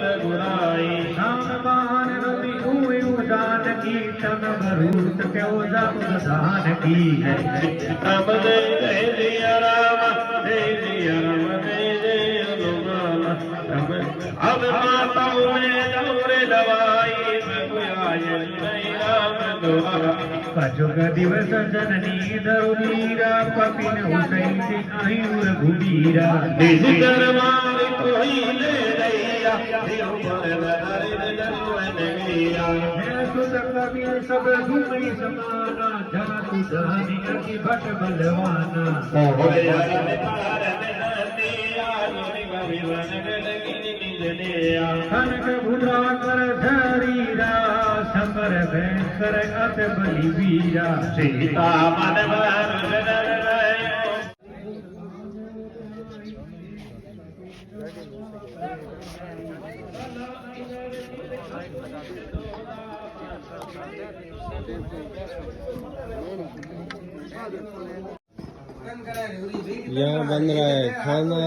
रघुराई राम बाण रवि हुई उदान की तन भरूत क्यों जब दान की है राम जय जय राम जय जय राम जय जय हनुमान राम अब माताओं में दौरे दवाई रघुराई नहीं राम दुआरा कजुग दिवस जननी दरुलीरा कपिन हुसैन आयुर घुबीरा निज दरबार कोई ले रैया देव पर नर जन मीरा सुत कबीर सब घूमई समाना जन तुझानी अति भट बलवाना होय हरि पार नदिया जोनि भविवन गलगिनि निजलिया कनक भुजा कर धरीरा सकर भयंकर अत बलि वीरा सीता मन भर नर रयो यहाँ बन रहा है खाना।